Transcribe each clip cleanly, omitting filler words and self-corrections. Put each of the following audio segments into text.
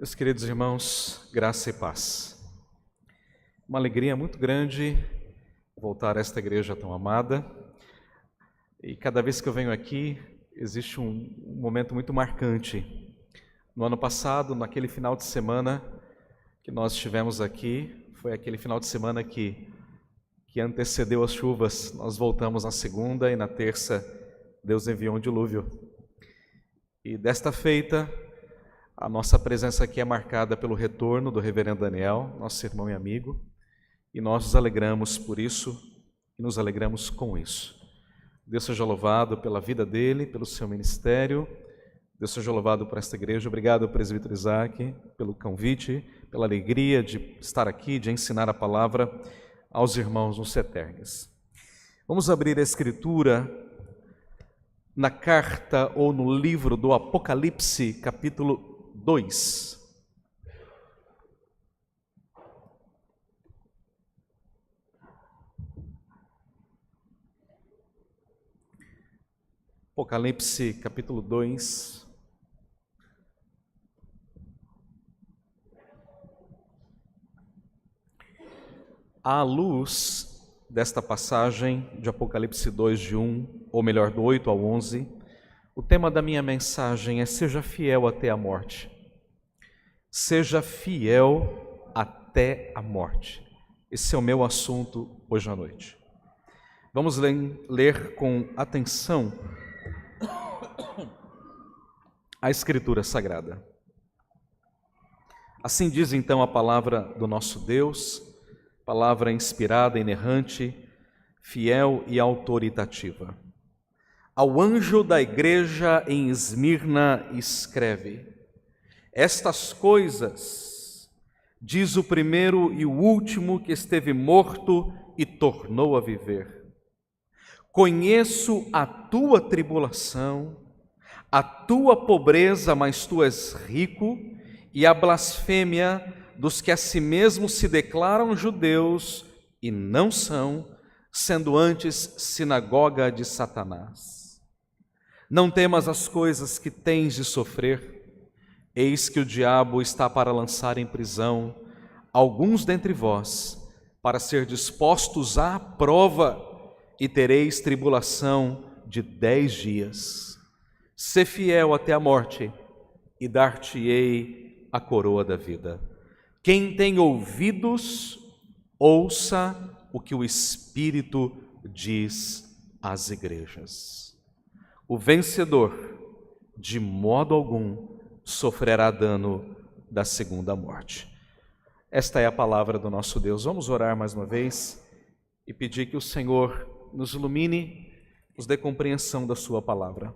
Meus queridos irmãos, graça e paz. Uma alegria muito grande voltar a esta igreja tão amada. E cada vez que eu venho aqui, existe um momento muito marcante. No ano passado, naquele final de semana que nós estivemos aqui, foi aquele final de semana que antecedeu as chuvas. Nós voltamos na segunda e na terça, Deus enviou um dilúvio. E desta feita, a nossa presença aqui é marcada pelo retorno do reverendo Daniel, nosso irmão e amigo, e nós nos alegramos por isso e nos alegramos com isso. Deus seja louvado pela vida dele, pelo seu ministério. Deus seja louvado por esta igreja. Obrigado, presbítero Isaac, pelo convite, pela alegria de estar aqui, de ensinar a palavra aos irmãos no CETERGS. Vamos abrir a Escritura na carta ou no livro do Apocalipse, capítulo 2. Apocalipse, capítulo 2. À luz desta passagem de Apocalipse 2, de 1, ou melhor, do 8 ao 11, o tema da minha mensagem é: seja fiel até a morte. Seja fiel até a morte. Esse é o meu assunto hoje à noite. Vamos ler com atenção a Escritura Sagrada. Assim diz então a palavra do nosso Deus, palavra inspirada, inerrante, fiel e autoritativa. Ao anjo da igreja em Esmirna escreve: estas coisas diz o primeiro e o último que esteve morto e tornou a viver. Conheço a tua tribulação, a tua pobreza, mas tu és rico, e a blasfêmia dos que a si mesmos se declaram judeus e não são, sendo antes sinagoga de Satanás. Não temas as coisas que tens de sofrer. Eis que o diabo está para lançar em prisão alguns dentre vós, para ser dispostos à prova, e tereis tribulação de 10 dias. Sê fiel até a morte, e dar-te-ei a coroa da vida. Quem tem ouvidos, ouça o que o Espírito diz às igrejas. O vencedor, de modo algum, sofrerá dano da segunda morte. Esta é a palavra do nosso Deus. Vamos orar mais uma vez e pedir que o Senhor nos ilumine, nos dê compreensão da sua palavra.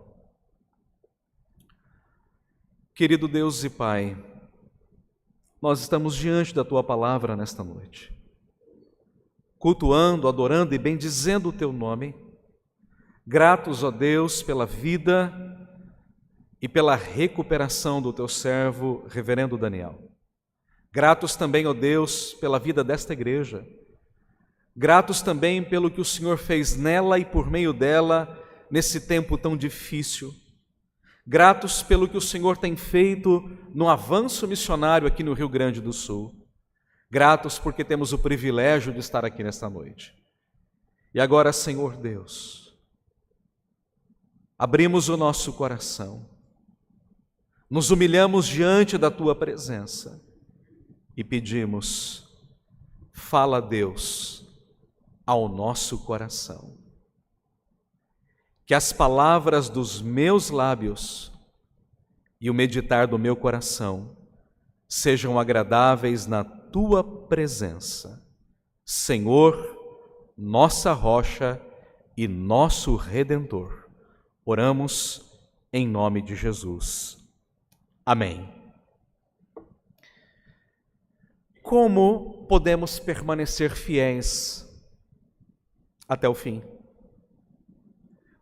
Querido Deus e Pai, nós estamos diante da tua palavra nesta noite, cultuando, adorando e bendizendo o teu nome. Gratos, ó Deus, pela vida e pela recuperação do teu servo, reverendo Daniel. Gratos também, ó Deus, pela vida desta igreja. Gratos também pelo que o Senhor fez nela e por meio dela, nesse tempo tão difícil. Gratos pelo que o Senhor tem feito no avanço missionário aqui no Rio Grande do Sul. Gratos porque temos o privilégio de estar aqui nesta noite. E agora, Senhor Deus, abrimos o nosso coração, nos humilhamos diante da tua presença e pedimos: fala, Deus, ao nosso coração. Que as palavras dos meus lábios e o meditar do meu coração sejam agradáveis na tua presença, Senhor, nossa rocha e nosso Redentor. Oramos em nome de Jesus. Amém. Como podemos permanecer fiéis até o fim?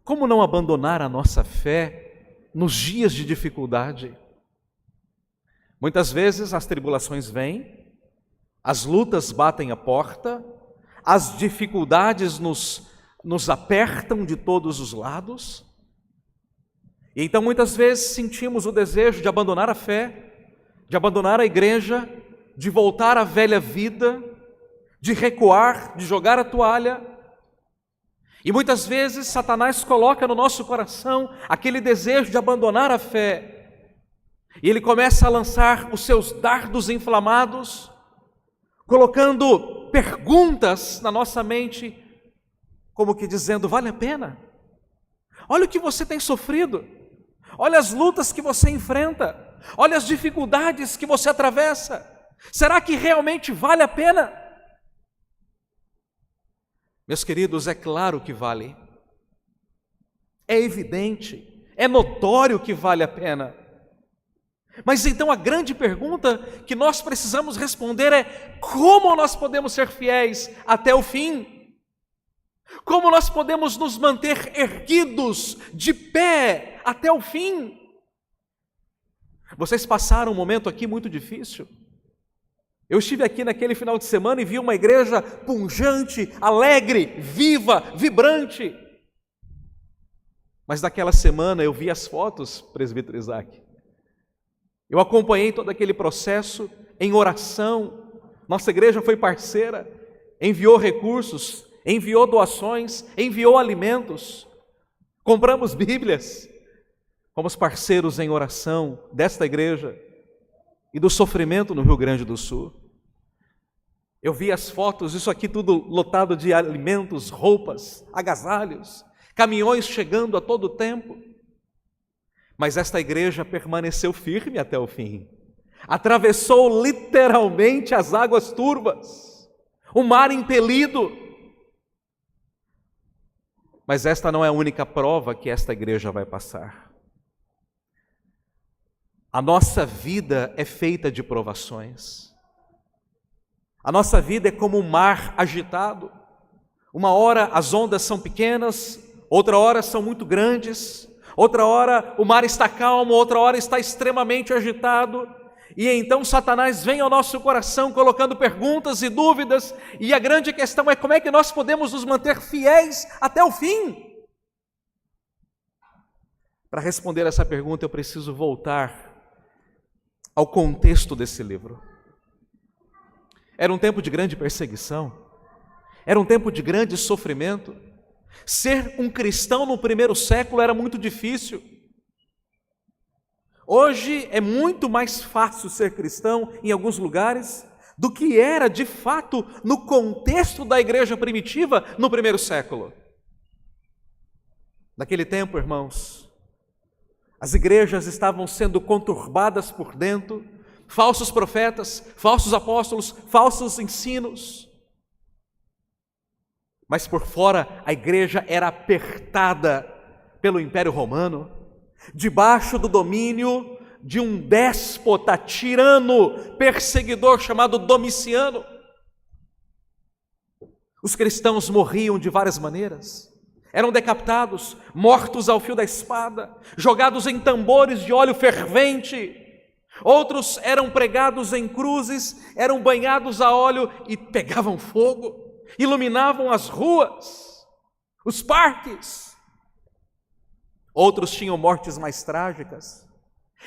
Como não abandonar a nossa fé nos dias de dificuldade? Muitas vezes as tribulações vêm, as lutas batem a porta, as dificuldades nos apertam de todos os lados. E então muitas vezes sentimos o desejo de abandonar a fé, de abandonar a igreja, de voltar à velha vida, de recuar, de jogar a toalha. E muitas vezes Satanás coloca no nosso coração aquele desejo de abandonar a fé. E ele começa a lançar os seus dardos inflamados, colocando perguntas na nossa mente, como que dizendo: vale a pena? Olha o que você tem sofrido, olha as lutas que você enfrenta, olha as dificuldades que você atravessa. Será que realmente vale a pena? Meus queridos, é claro que vale. É evidente, é notório que vale a pena. Mas então a grande pergunta que nós precisamos responder é: como nós podemos ser fiéis até o fim? Como nós podemos nos manter erguidos, de pé, até o fim? Vocês passaram um momento aqui muito difícil. Eu estive aqui naquele final de semana e vi uma igreja pujante, alegre, viva, vibrante. Mas naquela semana eu vi as fotos, presbítero Isaac. Eu acompanhei todo aquele processo em oração. Nossa igreja foi parceira, enviou recursos, enviou doações, enviou alimentos. Compramos Bíblias. Fomos parceiros em oração desta igreja e do sofrimento no Rio Grande do Sul. Eu vi as fotos, isso aqui tudo lotado de alimentos, roupas, agasalhos, caminhões chegando a todo tempo. Mas esta igreja permaneceu firme até o fim. Atravessou literalmente as águas turvas, o mar impelido. Mas esta não é a única prova que esta igreja vai passar. A nossa vida é feita de provações. A nossa vida é como um mar agitado. Uma hora as ondas são pequenas, outra hora são muito grandes, outra hora o mar está calmo, outra hora está extremamente agitado. E então Satanás vem ao nosso coração colocando perguntas e dúvidas, e a grande questão é: como é que nós podemos nos manter fiéis até o fim? Para responder essa pergunta, eu preciso voltar ao contexto desse livro. Era um tempo de grande perseguição, era um tempo de grande sofrimento. Ser um cristão no primeiro século era muito difícil. Hoje é muito mais fácil ser cristão em alguns lugares do que era de fato no contexto da igreja primitiva no primeiro século. Naquele tempo, irmãos, as igrejas estavam sendo conturbadas por dentro, falsos profetas, falsos apóstolos, falsos ensinos. Mas por fora a igreja era apertada pelo Império Romano, debaixo do domínio de um déspota, tirano, perseguidor chamado Domiciano. Os cristãos morriam de várias maneiras. Eram decapitados, mortos ao fio da espada, jogados em tambores de óleo fervente. Outros eram pregados em cruzes, eram banhados a óleo e pegavam fogo, iluminavam as ruas, os parques. Outros tinham mortes mais trágicas.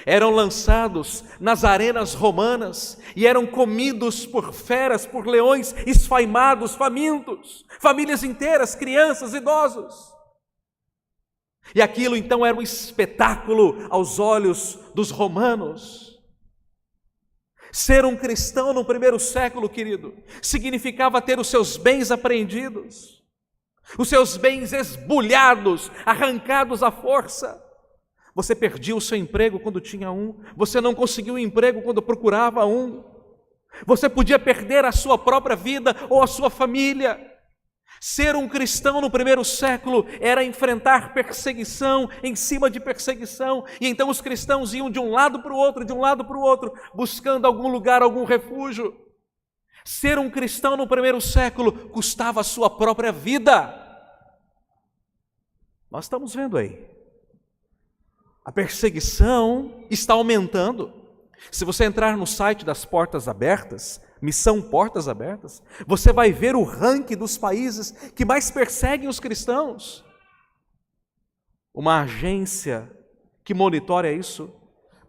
Eram lançados nas arenas romanas e eram comidos por feras, por leões, esfaimados, famintos, famílias inteiras, crianças, idosos. E aquilo então era um espetáculo aos olhos dos romanos. Ser um cristão no primeiro século, querido, significava ter os seus bens apreendidos, os seus bens esbulhados, arrancados à força. Você perdia o seu emprego quando tinha um, você não conseguiu um emprego quando procurava um, você podia perder a sua própria vida ou a sua família. Ser um cristão no primeiro século era enfrentar perseguição em cima de perseguição, e então os cristãos iam de um lado para o outro, buscando algum lugar, algum refúgio. Ser um cristão no primeiro século custava a sua própria vida. Nós estamos vendo aí. A perseguição está aumentando. Se você entrar no site das Portas Abertas, Missão Portas Abertas, você vai ver o ranking dos países que mais perseguem os cristãos. Uma agência que monitora isso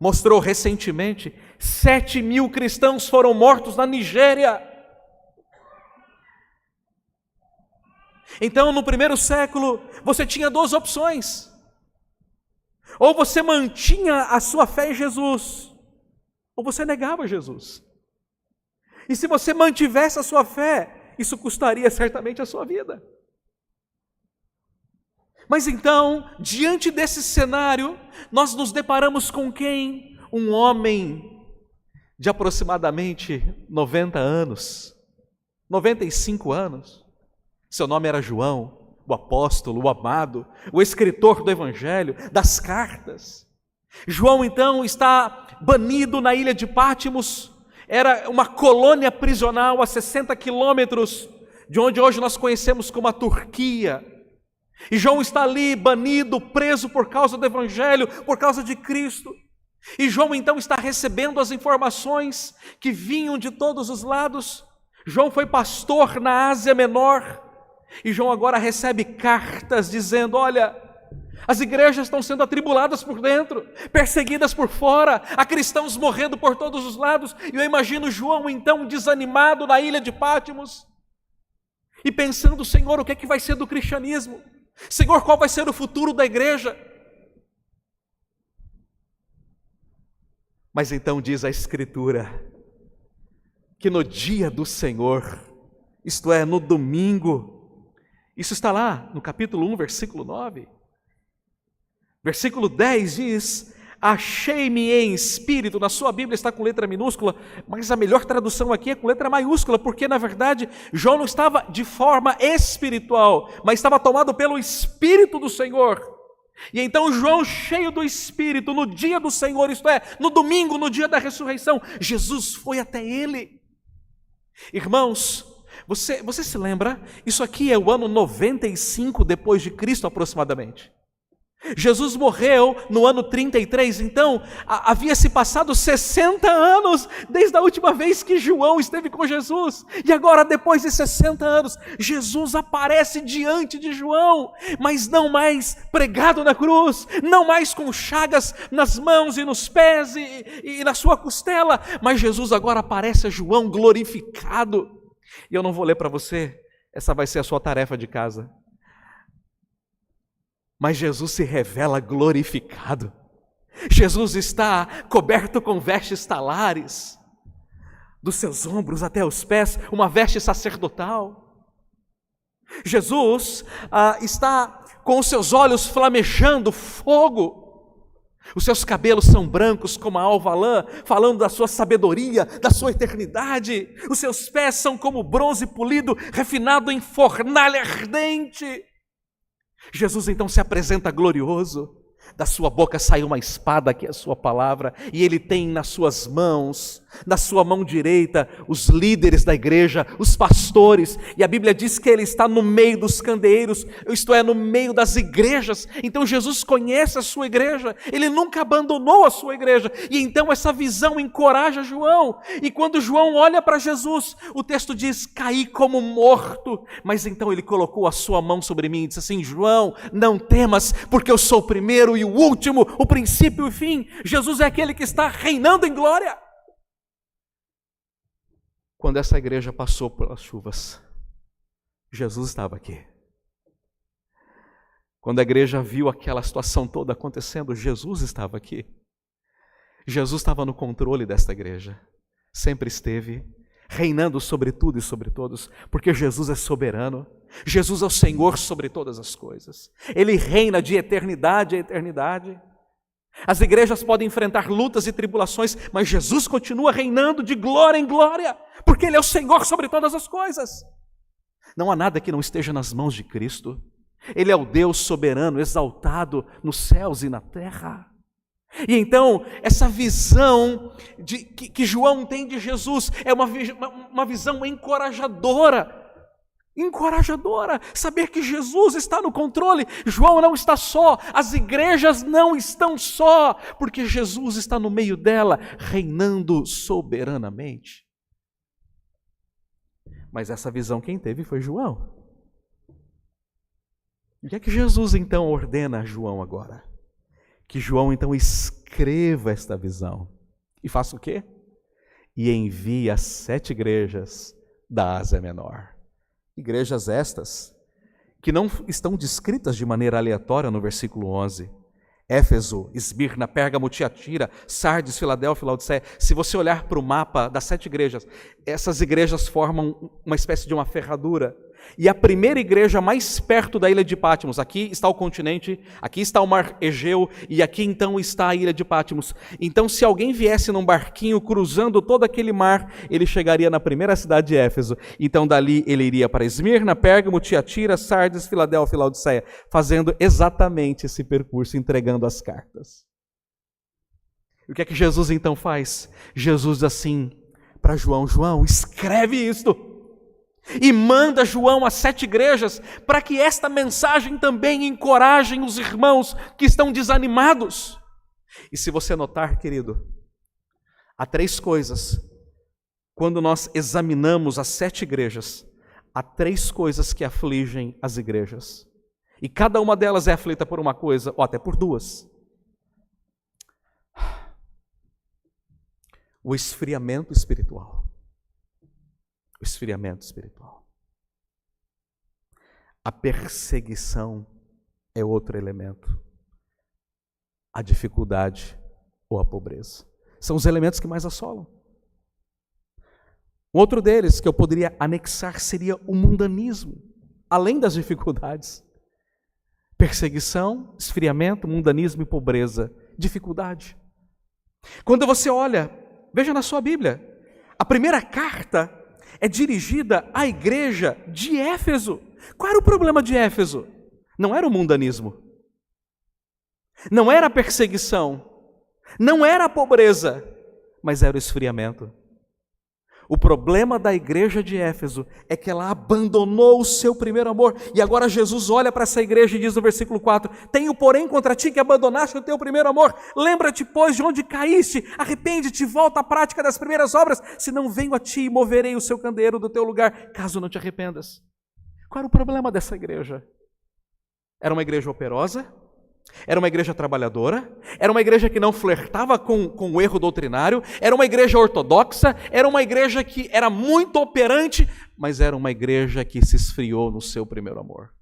mostrou recentemente, 7.000 cristãos foram mortos na Nigéria. Então, no primeiro século, você tinha duas opções. Ou você mantinha a sua fé em Jesus, ou você negava Jesus. E se você mantivesse a sua fé, isso custaria certamente a sua vida. Mas então, diante desse cenário, nós nos deparamos com quem? Um homem de aproximadamente 90 anos, 95 anos. Seu nome era João, o apóstolo, o amado, o escritor do Evangelho, das cartas. João então está banido na ilha de Pátimos, era uma colônia prisional a 60 quilômetros de onde hoje nós conhecemos como a Turquia. E João está ali banido, preso por causa do Evangelho, por causa de Cristo. E João então está recebendo as informações que vinham de todos os lados. João foi pastor na Ásia Menor. E João agora recebe cartas dizendo: olha, as igrejas estão sendo atribuladas por dentro, perseguidas por fora, há cristãos morrendo por todos os lados. E eu imagino João então desanimado na ilha de Pátimos e pensando: Senhor, o que é que vai ser do cristianismo? Senhor, qual vai ser o futuro da igreja? Mas então diz a Escritura que no dia do Senhor, isto é, no domingo, isso está lá no capítulo 1, versículo 9. Versículo 10 diz: achei-me em espírito. Na sua Bíblia está com letra minúscula, mas a melhor tradução aqui é com letra maiúscula, porque na verdade João não estava de forma espiritual, mas estava tomado pelo Espírito do Senhor. E então João, cheio do Espírito, no dia do Senhor, isto é, no domingo, no dia da ressurreição, Jesus foi até ele. Irmãos, você se lembra? Isso aqui é o ano 95 depois de Cristo aproximadamente. Jesus morreu no ano 33, então havia se passado 60 anos desde a última vez que João esteve com Jesus. E agora, depois de 60 anos, Jesus aparece diante de João, mas não mais pregado na cruz, não mais com chagas nas mãos e nos pés e na sua costela, mas Jesus agora aparece a João glorificado. E eu não vou ler para você, essa vai ser a sua tarefa de casa. Mas Jesus se revela glorificado. Jesus está coberto com vestes talares, dos seus ombros até os pés, uma veste sacerdotal. Jesus está com os seus olhos flamejando fogo. Os seus cabelos são brancos como a alva lã, falando da sua sabedoria, da sua eternidade. Os seus pés são como bronze polido, refinado em fornalha ardente. Jesus então se apresenta glorioso, da sua boca sai uma espada que é a sua palavra, e ele tem nas suas mãos, na sua mão direita, os líderes da igreja, os pastores, e a Bíblia diz que ele está no meio dos candeeiros, isto é, no meio das igrejas. Então Jesus conhece a sua igreja, ele nunca abandonou a sua igreja, e então essa visão encoraja João, e quando João olha para Jesus, o texto diz: caí como morto, mas então ele colocou a sua mão sobre mim e disse assim: João, não temas, porque eu sou o primeiro e o último, o princípio e o fim. Jesus é aquele que está reinando em glória. Quando essa igreja passou pelas chuvas, Jesus estava aqui. Quando a igreja viu aquela situação toda acontecendo, Jesus estava aqui. Jesus estava no controle desta igreja, sempre esteve, reinando sobre tudo e sobre todos, porque Jesus é soberano. Jesus é o Senhor sobre todas as coisas. Ele reina de eternidade a eternidade. As igrejas podem enfrentar lutas e tribulações, mas Jesus continua reinando de glória em glória, porque Ele é o Senhor sobre todas as coisas. Não há nada que não esteja nas mãos de Cristo. Ele é o Deus soberano, exaltado nos céus e na terra. E então, essa visão que João tem de Jesus é uma visão encorajadora. Encorajadora, saber que Jesus está no controle. João não está só, as igrejas não estão só, porque Jesus está no meio dela, reinando soberanamente. Mas essa visão quem teve foi João. O que é que Jesus então ordena a João agora? Que João então escreva escreva esta visão. E faça o quê? E envie as 7 igrejas da Ásia Menor. Igrejas estas que não estão descritas de maneira aleatória no versículo 11. Éfeso, Esmirna, Pérgamo, Tiatira, Sardes, Filadélfia, Laodiceia. Se você olhar para o mapa das 7 igrejas, essas igrejas formam uma espécie de uma ferradura. E a primeira igreja mais perto da ilha de Patmos, aqui está o continente, aqui está o mar Egeu e aqui então está a ilha de Patmos. Então se alguém viesse num barquinho cruzando todo aquele mar, ele chegaria na primeira cidade de Éfeso. Então dali ele iria para Esmirna, Pérgamo, Tiatira, Sardes, Filadélfia e Laodiceia, fazendo exatamente esse percurso, entregando as cartas. E o que é que Jesus então faz? Jesus diz assim para João: João, escreve isto. E manda João às 7 igrejas, para que esta mensagem também encoraje os irmãos que estão desanimados. E se você notar, querido, há 3 coisas. Quando nós examinamos as 7 igrejas, há 3 coisas que afligem as igrejas. E cada uma delas é aflita por uma coisa, ou até por 2. O esfriamento espiritual. O esfriamento espiritual. A perseguição é outro elemento. A dificuldade ou a pobreza. São os elementos que mais assolam. Um outro deles que eu poderia anexar seria o mundanismo, além das dificuldades. Perseguição, esfriamento, mundanismo e pobreza. Dificuldade. Quando você olha, veja na sua Bíblia, a primeira carta é dirigida à igreja de Éfeso. Qual era o problema de Éfeso? Não era o mundanismo, não era a perseguição, não era a pobreza, mas era o esfriamento. O problema da igreja de Éfeso é que ela abandonou o seu primeiro amor. E agora Jesus olha para essa igreja e diz no versículo 4: tenho porém contra ti que abandonaste o teu primeiro amor. Lembra-te, pois, de onde caíste, arrepende-te, volta à prática das primeiras obras, senão venho a ti e moverei o seu candeeiro do teu lugar, caso não te arrependas. Qual era o problema dessa igreja? Era uma igreja operosa? Era uma igreja trabalhadora? Era uma igreja que não flertava com o erro doutrinário? Era uma igreja ortodoxa? Era uma igreja que era muito operante, mas era uma igreja que se esfriou no seu primeiro amor.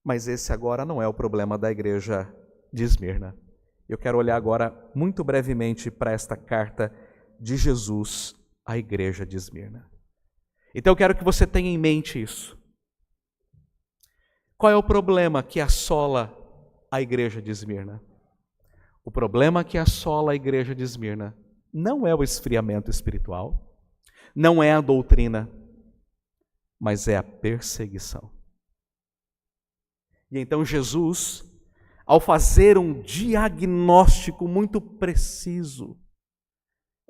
Mas esse agora não é o problema da igreja de Esmirna. Eu quero olhar agora muito brevemente para esta carta de Jesus à igreja de Esmirna. Então eu quero que você tenha em mente isso. Qual é o problema que assola a igreja de Esmirna? O problema que assola a igreja de Esmirna não é o esfriamento espiritual, não é a doutrina, mas é a perseguição. E então Jesus, ao fazer um diagnóstico muito preciso,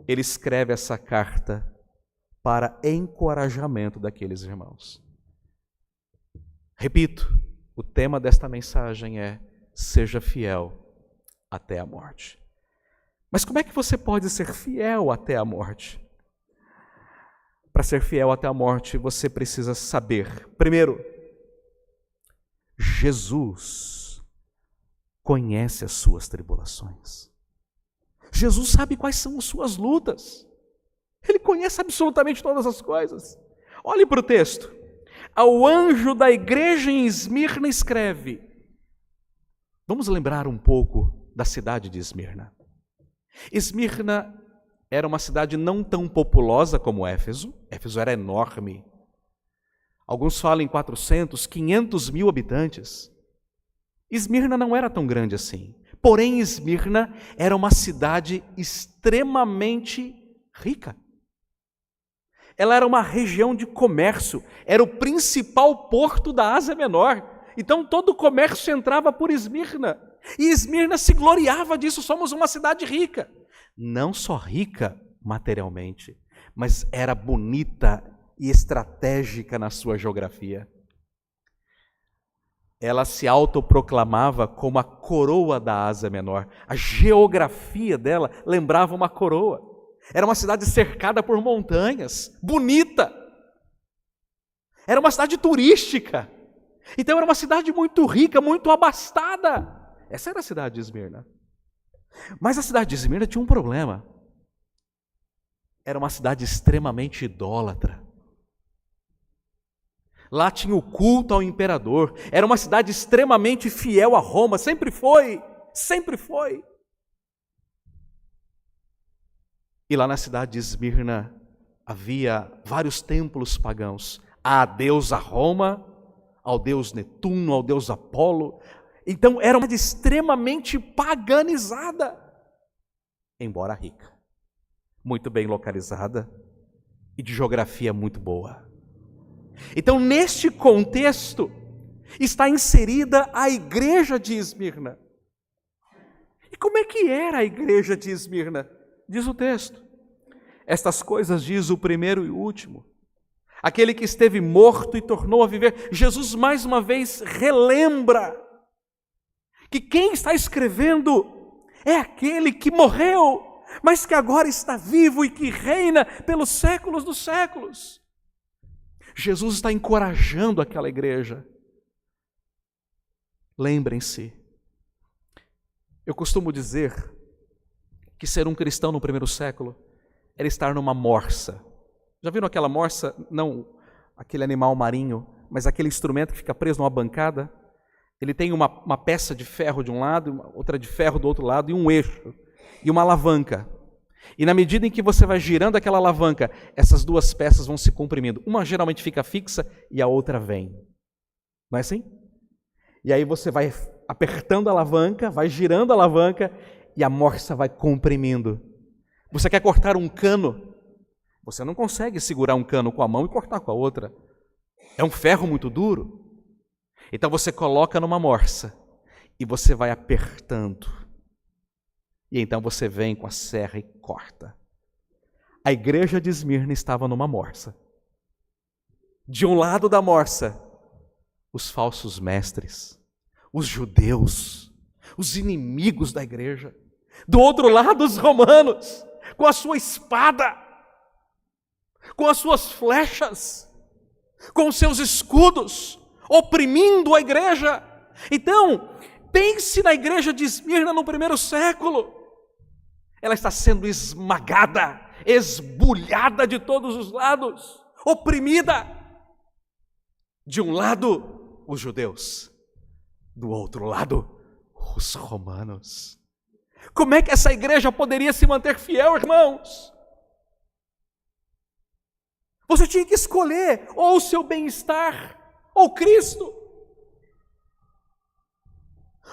ele escreve essa carta para encorajamento daqueles irmãos. Repito, o tema desta mensagem é: seja fiel até a morte. Mas como é que você pode ser fiel até a morte? Para ser fiel até a morte, você precisa saber, primeiro, Jesus conhece as suas tribulações. Jesus sabe quais são as suas lutas. Ele conhece absolutamente todas as coisas. Olhe para o texto. Ao anjo da igreja em Esmirna escreve. Vamos lembrar um pouco da cidade de Esmirna. Esmirna era uma cidade não tão populosa como Éfeso. Éfeso era enorme. Alguns falam em 400, 500 mil habitantes. Esmirna não era tão grande assim. Porém, Esmirna era uma cidade extremamente rica. Ela era uma região de comércio, era o principal porto da Ásia Menor. Então todo o comércio entrava por Esmirna. E Esmirna se gloriava disso, somos uma cidade rica. Não só rica materialmente, mas era bonita e estratégica na sua geografia. Ela se autoproclamava como a coroa da Ásia Menor. A geografia dela lembrava uma coroa. Era uma cidade cercada por montanhas, bonita. Era uma cidade turística. Então era uma cidade muito rica, muito abastada. Essa era a cidade de Esmirna. Mas a cidade de Esmirna tinha um problema. Era uma cidade extremamente idólatra. Lá tinha o culto ao imperador. Era uma cidade extremamente fiel a Roma. Sempre foi. Sempre foi. E lá na cidade de Esmirna havia vários templos pagãos. A deusa Roma, ao deus Netuno, ao deus Apolo. Então era uma cidade extremamente paganizada, embora rica, muito bem localizada e de geografia muito boa. Então, neste contexto, está inserida a igreja de Esmirna. E como é que era a igreja de Esmirna? Diz o texto: estas coisas diz o primeiro e o último, aquele que esteve morto e tornou a viver. Jesus mais uma vez relembra que quem está escrevendo é aquele que morreu, mas que agora está vivo e que reina pelos séculos dos séculos. Jesus está encorajando aquela igreja. Lembrem-se, eu costumo dizer que ser um cristão no primeiro século era estar numa morsa. Já viram aquela morsa? Não aquele animal marinho, mas aquele instrumento que fica preso numa bancada. Ele tem uma peça de ferro de um lado, outra de ferro do outro lado, e um eixo, e uma alavanca. E na medida em que você vai girando aquela alavanca, essas duas peças vão se comprimindo. Uma geralmente fica fixa e a outra vem. Não é assim? E aí você vai apertando a alavanca, vai girando a alavanca, e a morsa vai comprimindo. Você quer cortar um cano, você não consegue segurar um cano com a mão e cortar com a outra. É um ferro muito duro. Então você coloca numa morsa e você vai apertando. E então você vem com a serra e corta. A igreja de Esmirna estava numa morsa. De um lado da morsa, os falsos mestres, os judeus, os inimigos da igreja. Do outro lado, os romanos, com a sua espada, com as suas flechas, com os seus escudos, oprimindo a igreja. Então, pense na igreja de Esmirna no primeiro século. Ela está sendo esmagada, esbulhada de todos os lados, oprimida. De um lado, os judeus. Do outro lado, os romanos. Como é que essa igreja poderia se manter fiel, irmãos? Você tinha que escolher ou o seu bem-estar, ou Cristo.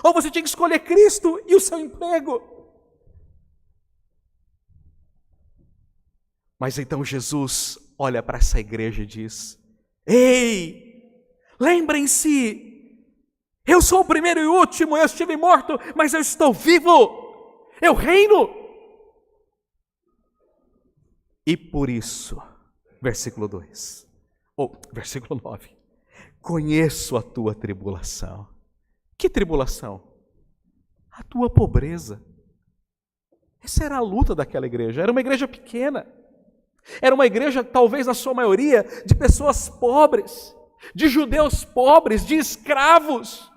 Ou você tinha que escolher Cristo e o seu emprego. Mas então Jesus olha para essa igreja e diz: ei, lembrem-se, eu sou o primeiro e o último, eu estive morto, mas eu estou vivo, eu reino. E por isso, versículo 2, ou versículo 9, conheço a tua tribulação. Que tribulação? A tua pobreza. Essa era a luta daquela igreja. Era uma igreja pequena. Era uma igreja, talvez na sua maioria, de pessoas pobres, de judeus pobres, de escravos.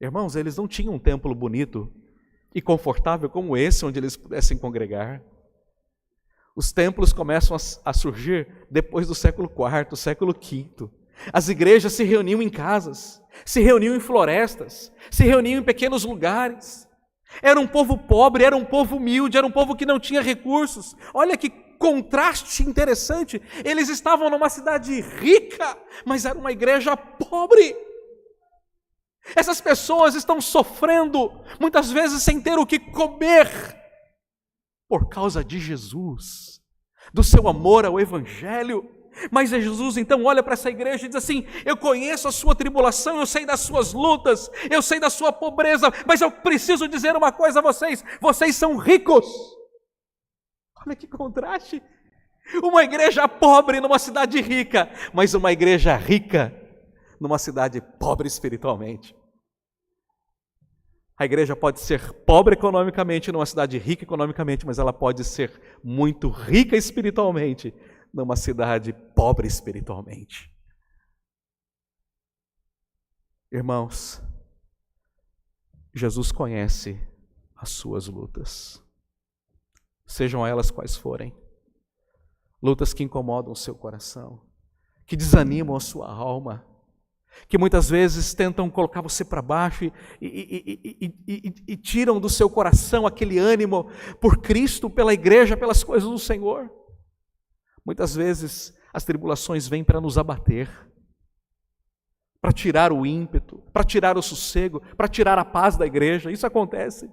Irmãos, eles não tinham um templo bonito e confortável como esse, onde eles pudessem congregar. Os templos começam a surgir depois do século IV, século V. As igrejas se reuniam em casas, se reuniam em florestas, se reuniam em pequenos lugares. Era um povo pobre, era um povo humilde, era um povo que não tinha recursos. Olha que contraste interessante. Eles estavam numa cidade rica, mas era uma igreja pobre. Essas pessoas estão sofrendo, muitas vezes sem ter o que comer, por causa de Jesus, do seu amor ao Evangelho. Mas Jesus então olha para essa igreja e diz assim: eu conheço a sua tribulação, eu sei das suas lutas, eu sei da sua pobreza, mas eu preciso dizer uma coisa a vocês: vocês são ricos. Olha que contraste. Uma igreja pobre numa cidade rica, mas uma igreja rica numa cidade pobre espiritualmente. A igreja pode ser pobre economicamente numa cidade rica economicamente, mas ela pode ser muito rica espiritualmente numa cidade pobre espiritualmente. Irmãos, Jesus conhece as suas lutas, sejam elas quais forem. Lutas que incomodam o seu coração, que desanimam a sua alma, que muitas vezes tentam colocar você para baixo e tiram do seu coração aquele ânimo por Cristo, pela igreja, pelas coisas do Senhor. Muitas vezes as tribulações vêm para nos abater, para tirar o ímpeto, para tirar o sossego, para tirar a paz da igreja. Isso acontece.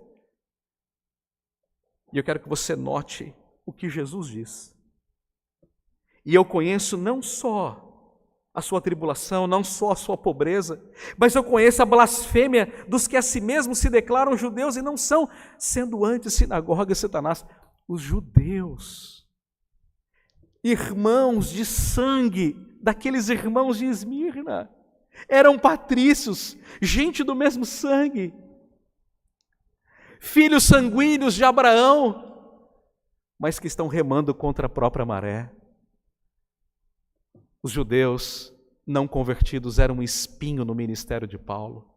E eu quero que você note o que Jesus diz. E eu conheço não só a sua tribulação, não só a sua pobreza, mas eu conheço a blasfêmia dos que a si mesmos se declaram judeus e não são, sendo antes sinagoga e Satanás. Os judeus, irmãos de sangue daqueles irmãos de Esmirna, eram patrícios, gente do mesmo sangue, filhos sanguíneos de Abraão, mas que estão remando contra a própria maré. Os judeus não convertidos eram um espinho no ministério de Paulo.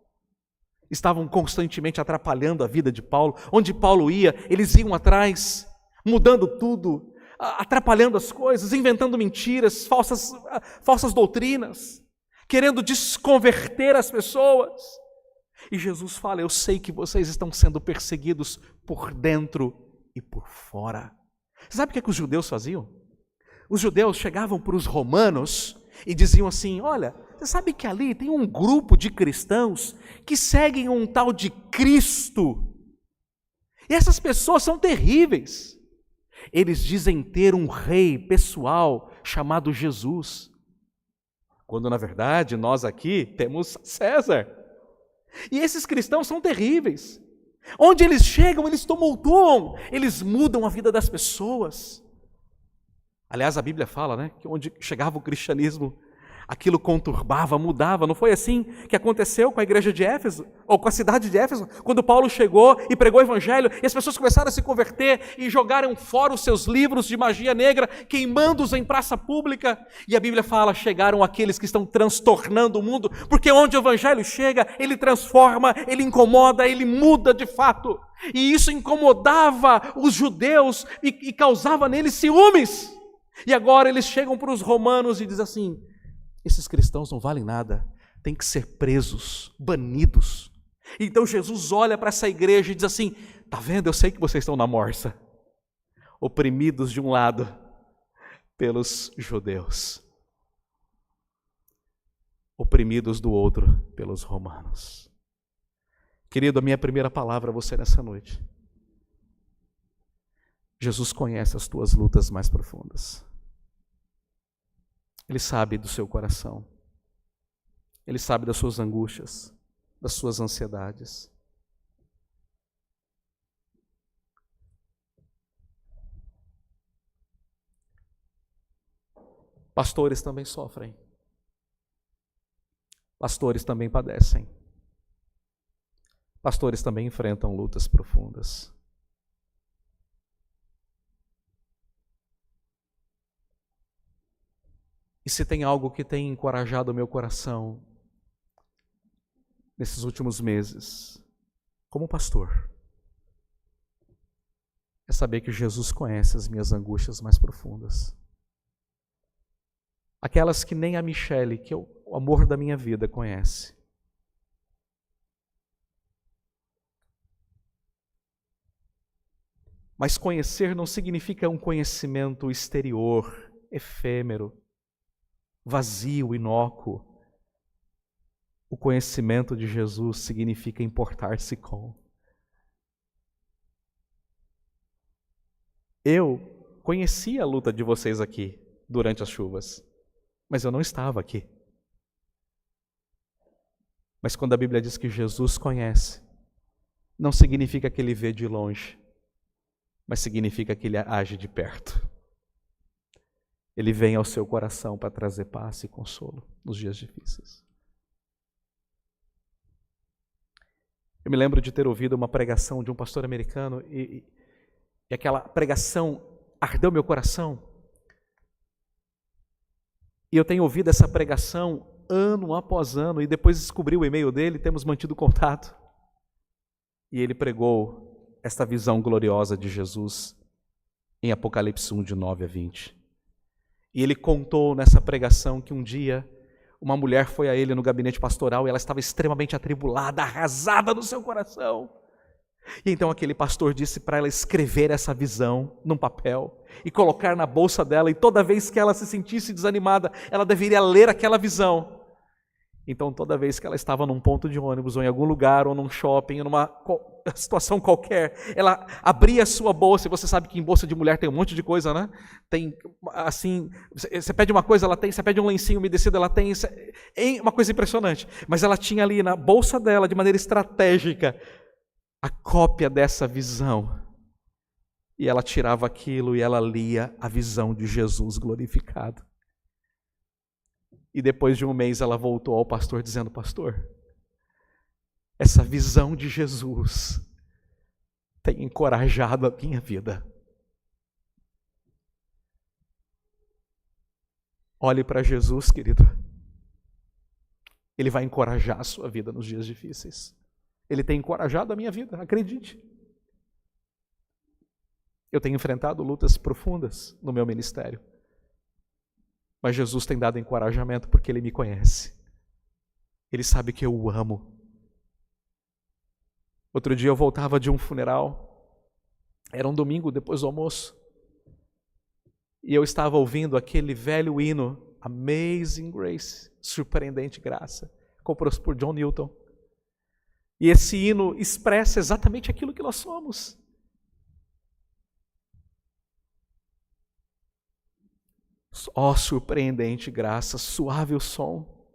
Estavam constantemente atrapalhando a vida de Paulo. Onde Paulo ia, eles iam atrás, mudando tudo, atrapalhando as coisas, inventando mentiras, falsas doutrinas, querendo desconverter as pessoas. E Jesus fala: eu sei que vocês estão sendo perseguidos por dentro e por fora. Você sabe o que os judeus faziam? Os judeus chegavam para os romanos e diziam assim: olha, você sabe que ali tem um grupo de cristãos que seguem um tal de Cristo. E essas pessoas são terríveis. Eles dizem ter um rei pessoal chamado Jesus, quando na verdade nós aqui temos César. E esses cristãos são terríveis. Onde eles chegam, eles tumultuam, eles mudam a vida das pessoas. Aliás, a Bíblia fala, né, que onde chegava o cristianismo, aquilo conturbava, mudava. Não foi assim que aconteceu com a igreja de Éfeso, ou com a cidade de Éfeso, quando Paulo chegou e pregou o evangelho, e as pessoas começaram a se converter e jogaram fora os seus livros de magia negra, queimando-os em praça pública. E a Bíblia fala: chegaram aqueles que estão transtornando o mundo, porque onde o evangelho chega, ele transforma, ele incomoda, ele muda de fato. E isso incomodava os judeus e causava neles ciúmes. E agora eles chegam para os romanos e dizem assim: esses cristãos não valem nada, têm que ser presos, banidos. Então Jesus olha para essa igreja e diz assim: está vendo, eu sei que vocês estão na morsa, oprimidos de um lado pelos judeus, oprimidos do outro pelos romanos. Querido, a minha primeira palavra a você nessa noite: Jesus conhece as tuas lutas mais profundas. Ele sabe do seu coração. Ele sabe das suas angústias, das suas ansiedades. Pastores também sofrem. Pastores também padecem. Pastores também enfrentam lutas profundas. E se tem algo que tem encorajado o meu coração nesses últimos meses, como pastor, é saber que Jesus conhece as minhas angústias mais profundas. Aquelas que nem a Michele, que é o amor da minha vida, conhece. Mas conhecer não significa um conhecimento exterior, efêmero, vazio, inócuo. O conhecimento de Jesus significa importar-se com. Eu conheci a luta de vocês aqui durante as chuvas, mas eu não estava aqui. Mas quando a Bíblia diz que Jesus conhece, não significa que ele vê de longe, mas significa que ele age de perto. Ele vem ao seu coração para trazer paz e consolo nos dias difíceis. Eu me lembro de ter ouvido uma pregação de um pastor americano e aquela pregação ardeu meu coração. E eu tenho ouvido essa pregação ano após ano, e depois descobri o e-mail dele, temos mantido contato. E ele pregou esta visão gloriosa de Jesus em Apocalipse 1, de 9 a 20. E ele contou nessa pregação que um dia uma mulher foi a ele no gabinete pastoral e ela estava extremamente atribulada, arrasada no seu coração. E então aquele pastor disse para ela escrever essa visão num papel e colocar na bolsa dela, e toda vez que ela se sentisse desanimada, ela deveria ler aquela visão. Então toda vez que ela estava num ponto de ônibus, ou em algum lugar, ou num shopping, ou numa situação qualquer, ela abria a sua bolsa, e você sabe que em bolsa de mulher tem um monte de coisa, né? Tem, assim, você pede uma coisa, ela tem, você pede um lencinho umedecido, ela tem, é uma coisa impressionante. Mas ela tinha ali na bolsa dela, de maneira estratégica, a cópia dessa visão. E ela tirava aquilo e ela lia a visão de Jesus glorificado. E depois de um mês ela voltou ao pastor dizendo: pastor, essa visão de Jesus tem encorajado a minha vida. Olhe para Jesus, querido. Ele vai encorajar a sua vida nos dias difíceis. Ele tem encorajado a minha vida, acredite. Eu tenho enfrentado lutas profundas no meu ministério. Mas Jesus tem dado encorajamento porque Ele me conhece. Ele sabe que eu o amo. Outro dia eu voltava de um funeral. Era um domingo depois do almoço. E eu estava ouvindo aquele velho hino, Amazing Grace, surpreendente graça, composto por John Newton. E esse hino expressa exatamente aquilo que nós somos. Ó, surpreendente graça, suave o som.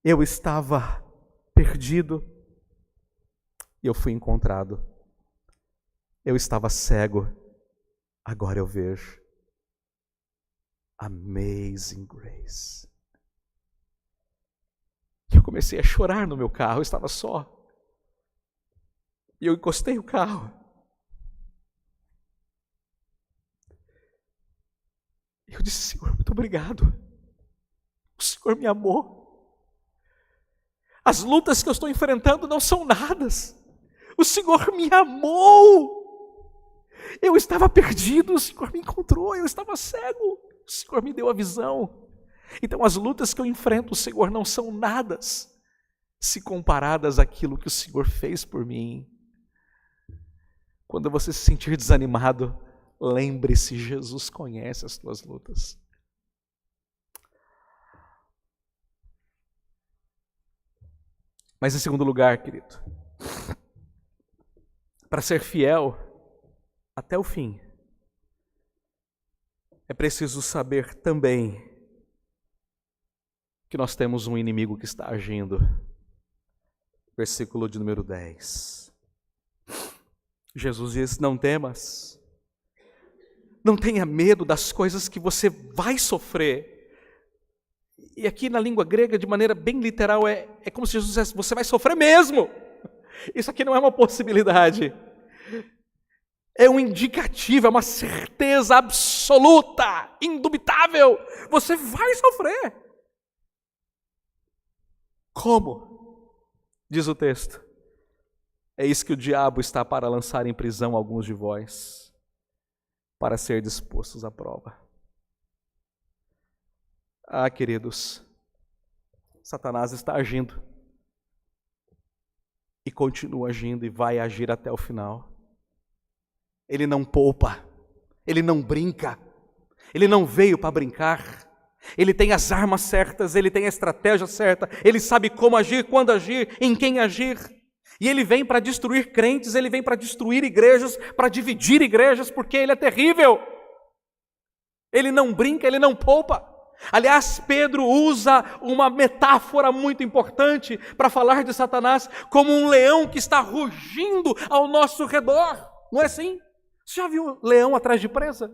Eu estava perdido e eu fui encontrado. Eu estava cego, agora eu vejo. Amazing Grace. Eu comecei a chorar no meu carro, eu estava só. E eu encostei o carro. Eu disse: Senhor, muito obrigado. O Senhor me amou. As lutas que eu estou enfrentando não são nada. O Senhor me amou. Eu estava perdido, o Senhor me encontrou. Eu estava cego, o Senhor me deu a visão. Então as lutas que eu enfrento, o Senhor, não são nada se comparadas àquilo que o Senhor fez por mim. Quando você se sentir desanimado, lembre-se, Jesus conhece as tuas lutas. Mas em segundo lugar, querido, para ser fiel até o fim, é preciso saber também que nós temos um inimigo que está agindo. Versículo de número 10. Jesus diz: não temas, não tenha medo das coisas que você vai sofrer. E aqui na língua grega, de maneira bem literal, é como se Jesus dissesse: você vai sofrer mesmo. Isso aqui não é uma possibilidade. É um indicativo, é uma certeza absoluta, indubitável. Você vai sofrer. Como? Diz o texto: é isso que o diabo está para lançar em prisão alguns de vós, para ser dispostos à prova. Ah, queridos, Satanás está agindo. E continua agindo e vai agir até o final. Ele não poupa, ele não brinca, ele não veio para brincar. Ele tem as armas certas, ele tem a estratégia certa, ele sabe como agir, quando agir, em quem agir. E ele vem para destruir crentes, ele vem para destruir igrejas, para dividir igrejas, porque ele é terrível. Ele não brinca, ele não poupa. Aliás, Pedro usa uma metáfora muito importante para falar de Satanás como um leão que está rugindo ao nosso redor. Não é assim? Você já viu leão atrás de presa?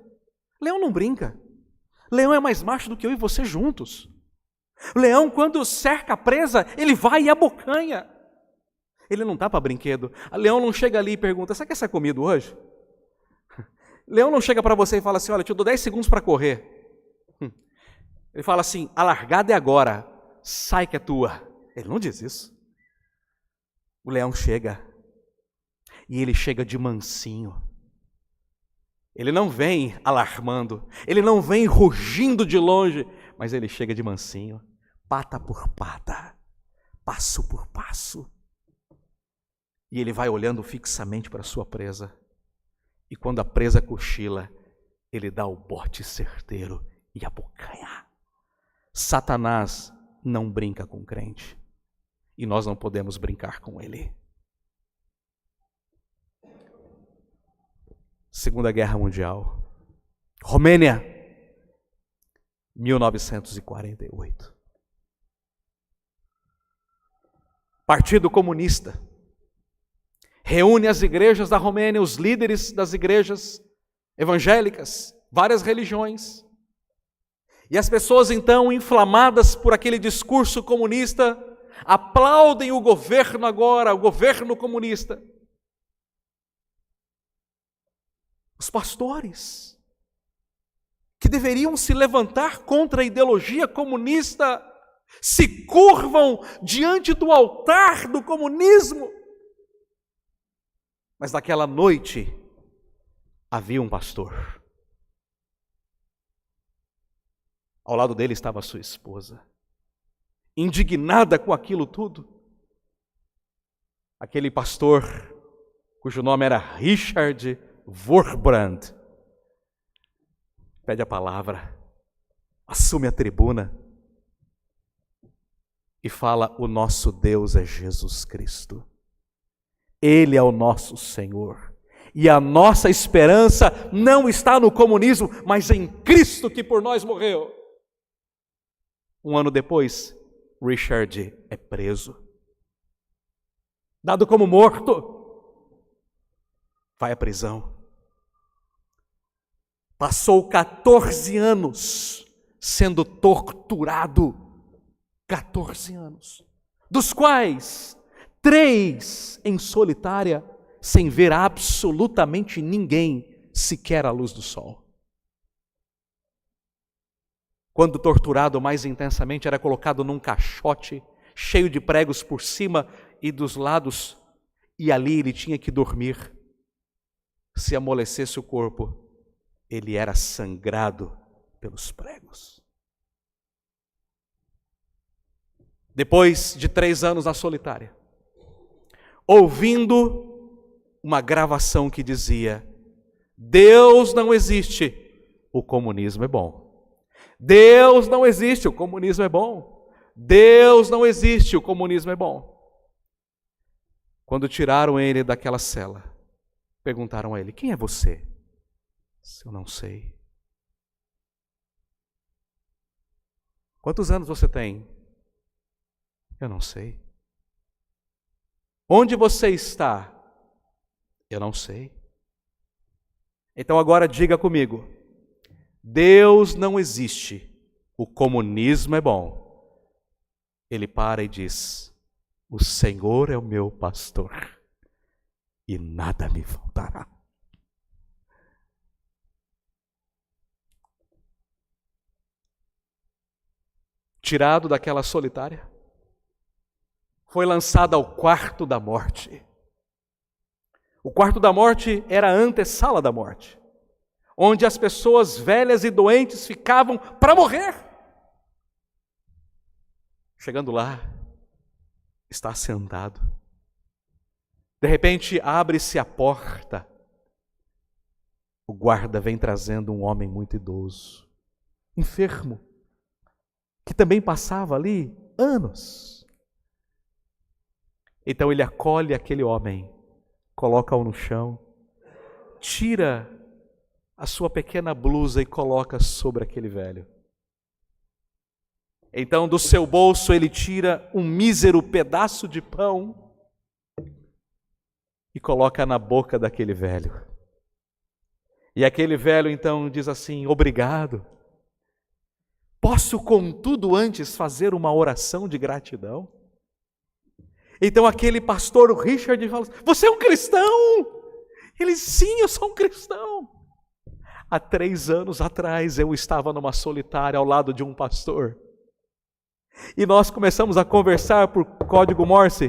Leão não brinca. Leão é mais macho do que eu e você juntos. Leão, quando cerca a presa, ele vai e abocanha. Ele não está para brinquedo. Leão não chega ali e pergunta: você quer ser comido hoje? Leão não chega para você e fala assim: olha, eu te dou 10 segundos para correr. Ele fala assim: a largada é agora, sai que é tua. Ele não diz isso. O leão chega, e ele chega de mansinho. Ele não vem alarmando, ele não vem rugindo de longe, mas ele chega de mansinho, pata por pata, passo por passo. E ele vai olhando fixamente para a sua presa. E quando a presa cochila, ele dá o bote certeiro e abocanha. Satanás não brinca com o crente. E nós não podemos brincar com ele. Segunda Guerra Mundial. Romênia, 1948. Partido Comunista reúne as igrejas da Romênia, os líderes das igrejas evangélicas, várias religiões. E as pessoas então, inflamadas por aquele discurso comunista, aplaudem o governo agora, o governo comunista. Os pastores, que deveriam se levantar contra a ideologia comunista, se curvam diante do altar do comunismo. Mas naquela noite, havia um pastor. Ao lado dele estava a sua esposa, indignada com aquilo tudo. Aquele pastor, cujo nome era Richard Wurmbrand, pede a palavra, assume a tribuna e fala: o nosso Deus é Jesus Cristo. Ele é o nosso Senhor. E a nossa esperança não está no comunismo, mas em Cristo que por nós morreu. Um ano depois, Richard é preso, dado como morto, vai à prisão. Passou 14 anos sendo torturado, 14 anos, dos quais 3 em solitária, sem ver absolutamente ninguém, sequer à luz do sol. Quando torturado mais intensamente, era colocado num caixote, cheio de pregos por cima e dos lados, e ali ele tinha que dormir. Se amolecesse o corpo, ele era sangrado pelos pregos. Depois de 3 anos na solitária, ouvindo uma gravação que dizia: Deus não existe, o comunismo é bom. Deus não existe, o comunismo é bom. Deus não existe, o comunismo é bom. Quando tiraram ele daquela cela, perguntaram a ele: quem é você? Eu não sei. Quantos anos você tem? Eu não sei. Onde você está? Eu não sei. Então agora diga comigo: Deus não existe, o comunismo é bom. Ele para e diz: o Senhor é o meu pastor e nada me faltará. Tirado daquela solitária, foi lançado ao quarto da morte. O quarto da morte era a antessala da morte, onde as pessoas velhas e doentes ficavam para morrer. Chegando lá, está sentado. De repente, abre-se a porta. O guarda vem trazendo um homem muito idoso, enfermo, que também passava ali anos. Então ele acolhe aquele homem, coloca-o no chão, tira a sua pequena blusa e coloca sobre aquele velho. Então do seu bolso ele tira um mísero pedaço de pão e coloca na boca daquele velho. E aquele velho então diz assim: obrigado. Posso, contudo, antes fazer uma oração de gratidão? Então aquele pastor, o Richard, fala: você é um cristão? Ele: sim, eu sou um cristão. Há 3 anos atrás eu estava numa solitária ao lado de um pastor. E nós começamos a conversar por código Morse.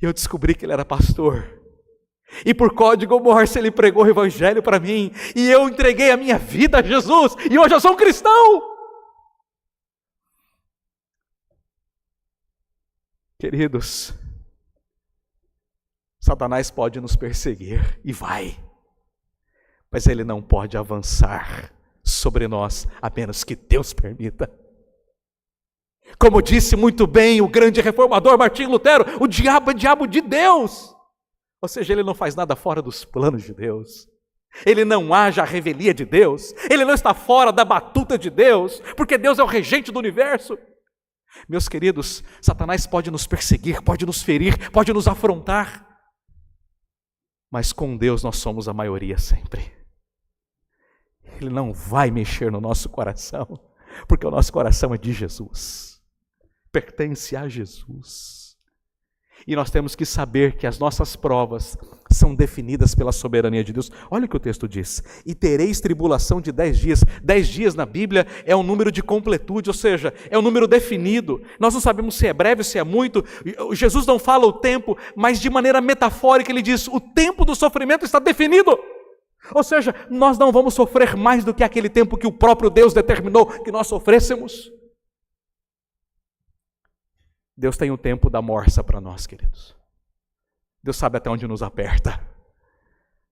E eu descobri que ele era pastor. E por código Morse ele pregou o evangelho para mim. E eu entreguei a minha vida a Jesus. E hoje eu sou um cristão. Queridos, Satanás pode nos perseguir e vai. Mas ele não pode avançar sobre nós, a menos que Deus permita. Como disse muito bem o grande reformador Martinho Lutero, o diabo é diabo de Deus. Ou seja, ele não faz nada fora dos planos de Deus. Ele não age à revelia de Deus. Ele não está fora da batuta de Deus, porque Deus é o regente do universo. Meus queridos, Satanás pode nos perseguir, pode nos ferir, pode nos afrontar. Mas com Deus nós somos a maioria sempre. Ele não vai mexer no nosso coração, porque o nosso coração é de Jesus, pertence a Jesus. E nós temos que saber que as nossas provas são definidas pela soberania de Deus. Olha o que o texto diz: e tereis tribulação de 10 dias. 10 dias na Bíblia é um número de completude, ou seja, é um número definido. Nós não sabemos se é breve, se é muito. Jesus não fala o tempo, mas de maneira metafórica ele diz: o tempo do sofrimento está definido. Ou seja, nós não vamos sofrer mais do que aquele tempo que o próprio Deus determinou que nós sofrêssemos. Deus tem o tempo da morsa para nós, queridos. Deus sabe até onde nos aperta.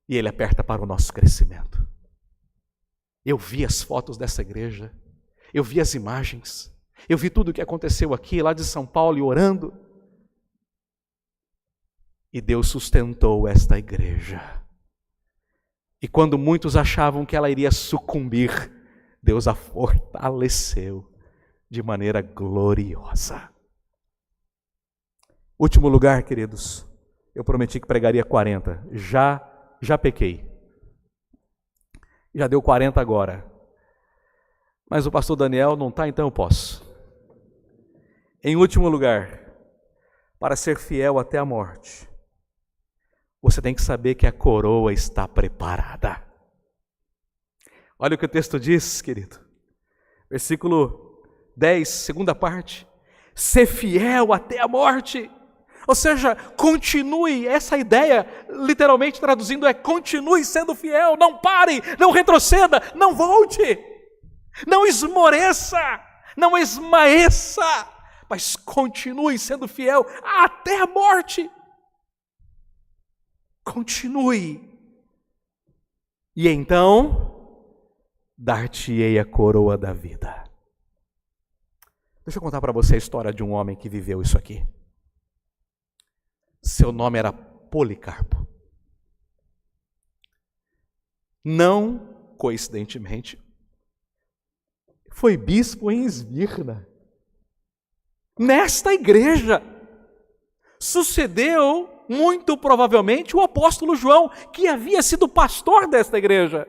E Ele aperta para o nosso crescimento. Eu vi as fotos dessa igreja. Eu vi as imagens. Eu vi tudo o que aconteceu aqui, lá de São Paulo, e orando. E Deus sustentou esta igreja. E quando muitos achavam que ela iria sucumbir, Deus a fortaleceu de maneira gloriosa. Último lugar, queridos, eu prometi que pregaria 40, já pequei, já deu 40 agora, mas o pastor Daniel não está, então eu posso. Em último lugar, para ser fiel até a morte, você tem que saber que a coroa está preparada. Olha o que o texto diz, querido, versículo 10, segunda parte: ser fiel até a morte. Ou seja, continue, essa ideia, literalmente traduzindo, é continue sendo fiel, não pare, não retroceda, não volte, não esmoreça, não esmaeça, mas continue sendo fiel até a morte. Continue. E então, dar-te-ei a coroa da vida. Deixa eu contar para você a história de um homem que viveu isso aqui. Seu nome era Policarpo. Não coincidentemente, foi bispo em Esmirna. Nesta igreja sucedeu, muito provavelmente, o apóstolo João, que havia sido pastor desta igreja.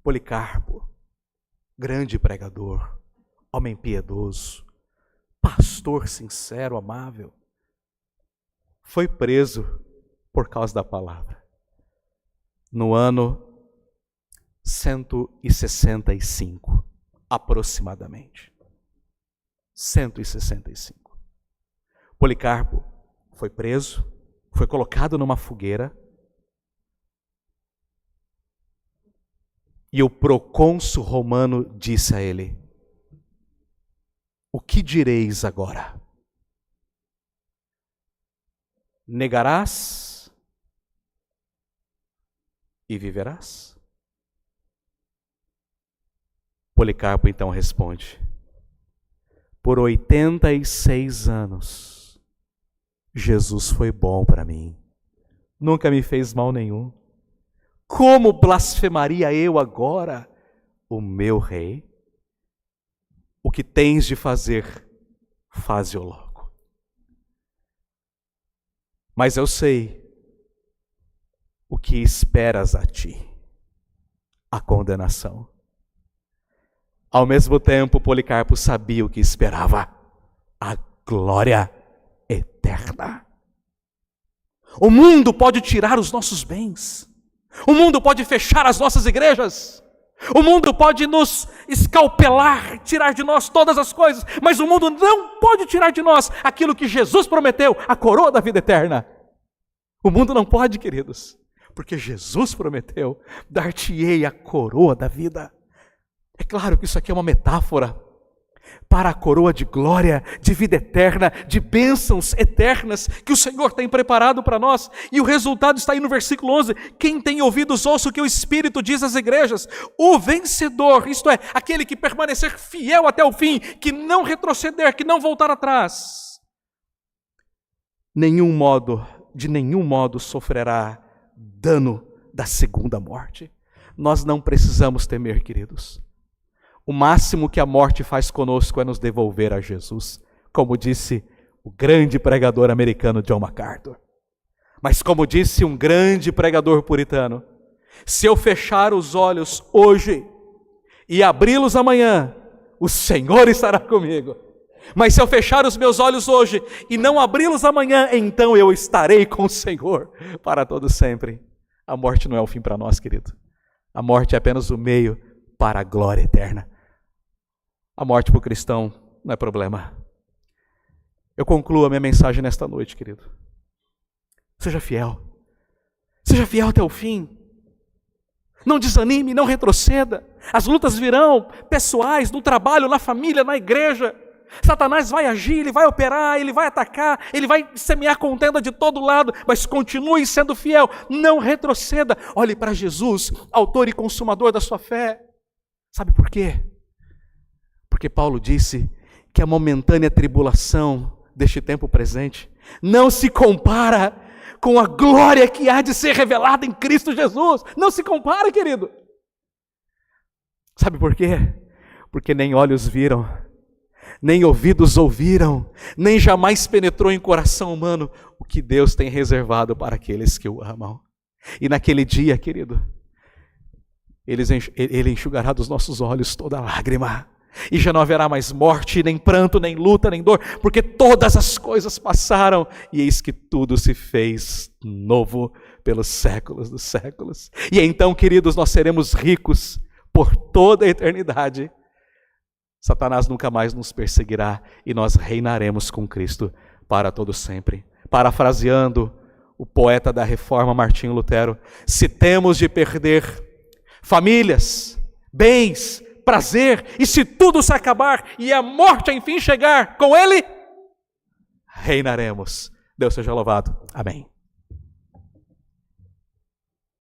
Policarpo, grande pregador, homem piedoso, pastor sincero, amável, foi preso por causa da palavra. No ano 165, aproximadamente. 165. Policarpo foi preso, foi colocado numa fogueira, e o procônsul romano disse a ele: o que direis agora? Negarás e viverás? Policarpo então responde: por 86 anos, Jesus foi bom para mim, nunca me fez mal nenhum. Como blasfemaria eu agora o meu rei? O que tens de fazer, faze-o logo. Mas eu sei o que esperas a ti, a condenação. Ao mesmo tempo, Policarpo sabia o que esperava, a glória eterna. O mundo pode tirar os nossos bens, O mundo pode fechar as nossas igrejas. O mundo pode nos escalpelar, tirar de nós todas as coisas, mas o mundo não pode tirar de nós aquilo que Jesus prometeu, a coroa da vida eterna. O mundo não pode, queridos, porque Jesus prometeu, dar-te-ei a coroa da vida. É claro que isso aqui é uma metáfora para a coroa de glória, de vida eterna, de bênçãos eternas que o Senhor tem preparado para nós. E o resultado está aí no versículo 11. Quem tem ouvidos, ouça o que o Espírito diz às igrejas. O vencedor, isto é, aquele que permanecer fiel até o fim, que não retroceder, que não voltar atrás, de nenhum modo sofrerá dano da segunda morte. Nós não precisamos temer, queridos. O máximo que a morte faz conosco é nos devolver a Jesus, como disse o grande pregador americano John MacArthur. Mas como disse um grande pregador puritano, se eu fechar os olhos hoje e abri-los amanhã, o Senhor estará comigo. Mas se eu fechar os meus olhos hoje e não abri-los amanhã, então eu estarei com o Senhor para todo sempre. A morte não é o fim para nós, querido. A morte é apenas o meio para a glória eterna. A morte para o cristão não é problema. Eu concluo a minha mensagem nesta noite, querido. Seja fiel. Seja fiel até o fim. Não desanime, não retroceda. As lutas virão, pessoais, no trabalho, na família, na igreja. Satanás vai agir, ele vai operar, ele vai atacar, ele vai semear contenda de todo lado, mas continue sendo fiel, não retroceda. Olhe para Jesus, autor e consumador da sua fé. Sabe por quê? Porque Paulo disse que a momentânea tribulação deste tempo presente não se compara com a glória que há de ser revelada em Cristo Jesus. Não se compara, querido. Sabe por quê? Porque nem olhos viram, nem ouvidos ouviram, nem jamais penetrou em coração humano o que Deus tem reservado para aqueles que o amam. E naquele dia, querido, Ele enxugará dos nossos olhos toda lágrima. E já não haverá mais morte, nem pranto, nem luta, nem dor, porque todas as coisas passaram, e eis que tudo se fez novo pelos séculos dos séculos. E então, queridos, nós seremos ricos por toda a eternidade. Satanás nunca mais nos perseguirá, e nós reinaremos com Cristo para todo sempre. Parafraseando o poeta da Reforma, Martinho Lutero, se temos de perder famílias, bens, prazer, e se tudo se acabar e a morte enfim chegar, com Ele reinaremos. Deus seja louvado. Amém.